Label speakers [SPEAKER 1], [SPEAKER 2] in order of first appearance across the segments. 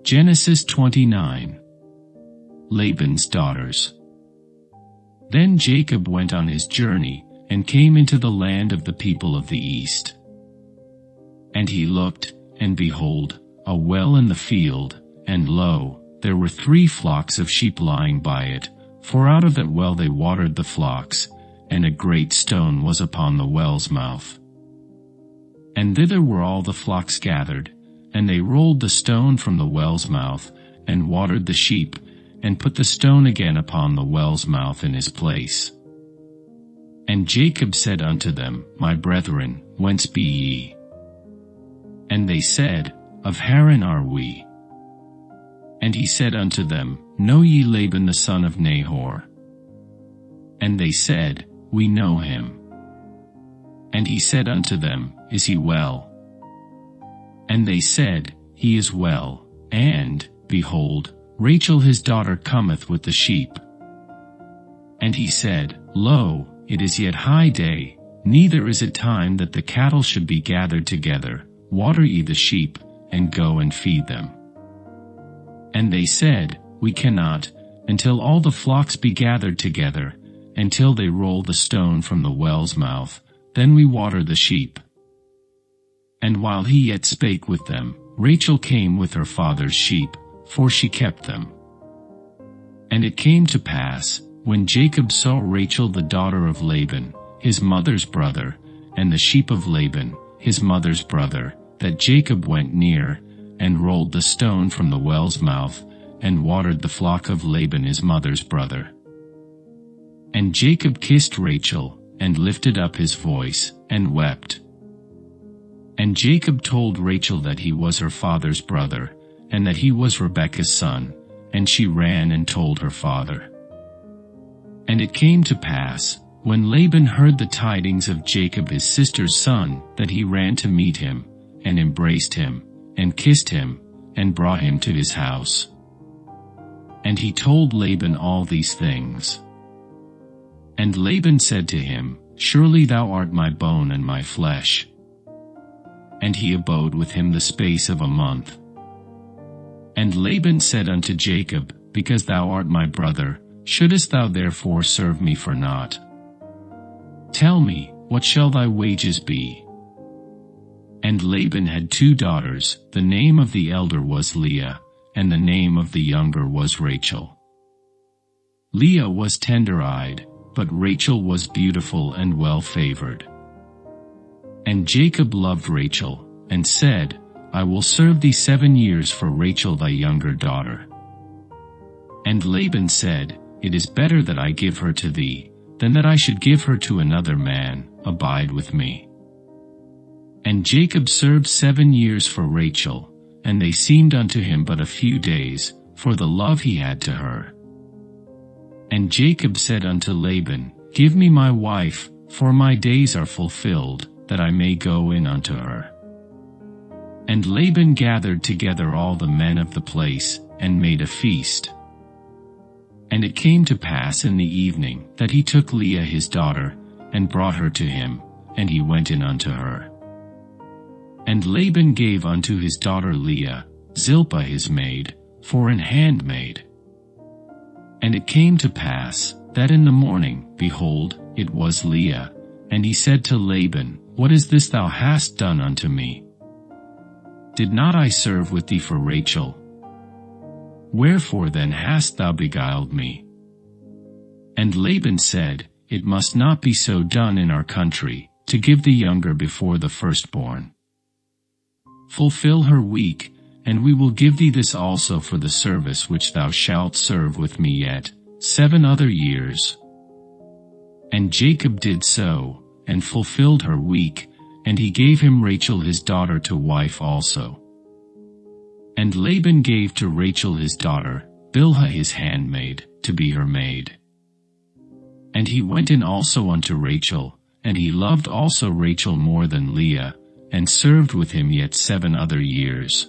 [SPEAKER 1] Genesis 29. Laban's daughters. Then Jacob went on his journey, and came into the land of the people of the east. And he looked, and behold, a well in the field, and lo, there were 3 flocks of sheep lying by it, for out of that well they watered the flocks, and a great stone was upon the well's mouth. And thither were all the flocks gathered, and they rolled the stone from the well's mouth, and watered the sheep, and put the stone again upon the well's mouth in his place. And Jacob said unto them, My brethren, whence be ye? And they said, Of Haran are we. And he said unto them, Know ye Laban the son of Nahor? And they said, We know him. And he said unto them, Is he well? And they said, He is well, and, behold, Rachel his daughter cometh with the sheep. And he said, Lo, it is yet high day, neither is it time that the cattle should be gathered together. Water ye the sheep, and go and feed them. And they said, We cannot, until all the flocks be gathered together, until they roll the stone from the well's mouth, then we water the sheep. And while he yet spake with them, Rachel came with her father's sheep, for she kept them. And it came to pass, when Jacob saw Rachel the daughter of Laban, his mother's brother, and the sheep of Laban, his mother's brother, that Jacob went near, and rolled the stone from the well's mouth, and watered the flock of Laban his mother's brother. And Jacob kissed Rachel, and lifted up his voice, and wept. And Jacob told Rachel that he was her father's brother, and that he was Rebekah's son, and she ran and told her father. And it came to pass, when Laban heard the tidings of Jacob his sister's son, that he ran to meet him, and embraced him, and kissed him, and brought him to his house. And he told Laban all these things. And Laban said to him, Surely thou art my bone and my flesh. And he abode with him the space of a month. And Laban said unto Jacob, Because thou art my brother, shouldest thou therefore serve me for naught? Tell me, what shall thy wages be? And Laban had 2 daughters, the name of the elder was Leah, and the name of the younger was Rachel. Leah was tender-eyed, but Rachel was beautiful and well-favoured. And Jacob loved Rachel, and said, I will serve thee 7 years for Rachel thy younger daughter. And Laban said, It is better that I give her to thee, than that I should give her to another man. Abide with me. And Jacob served 7 years for Rachel, and they seemed unto him but a few days, for the love he had to her. And Jacob said unto Laban, Give me my wife, for my days are fulfilled, that I may go in unto her. And Laban gathered together all the men of the place, and made a feast. And it came to pass in the evening, that he took Leah his daughter, and brought her to him, and he went in unto her. And Laban gave unto his daughter Leah, Zilpah his maid, for an handmaid. And it came to pass, that in the morning, behold, it was Leah. And he said to Laban, What is this thou hast done unto me? Did not I serve with thee for Rachel? Wherefore then hast thou beguiled me? And Laban said, It must not be so done in our country, to give the younger before the firstborn. Fulfil her week, and we will give thee this also for the service which thou shalt serve with me yet 7 other years. And Jacob did so, and fulfilled her week, and he gave him Rachel his daughter to wife also. And Laban gave to Rachel his daughter, Bilhah his handmaid, to be her maid. And he went in also unto Rachel, and he loved also Rachel more than Leah, and served with him yet 7 other years.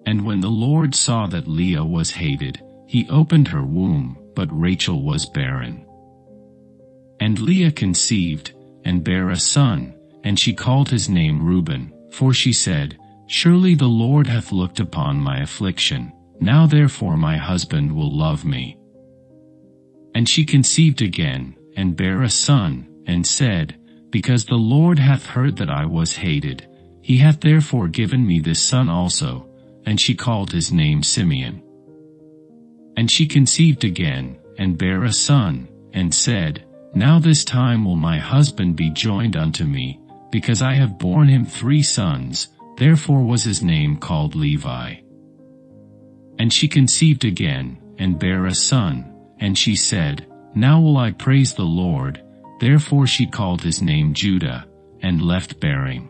[SPEAKER 1] And when the Lord saw that Leah was hated, he opened her womb, but Rachel was barren. And Leah conceived, and bare a son, and she called his name Reuben, for she said, Surely the Lord hath looked upon my affliction, now therefore my husband will love me. And she conceived again, and bare a son, and said, Because the Lord hath heard that I was hated, he hath therefore given me this son also, and she called his name Simeon. And she conceived again, and bare a son, and said, Now this time will my husband be joined unto me, because I have borne him 3 sons, therefore was his name called Levi. And she conceived again, and bare a son, and she said, Now will I praise the Lord, therefore she called his name Judah, and left bearing.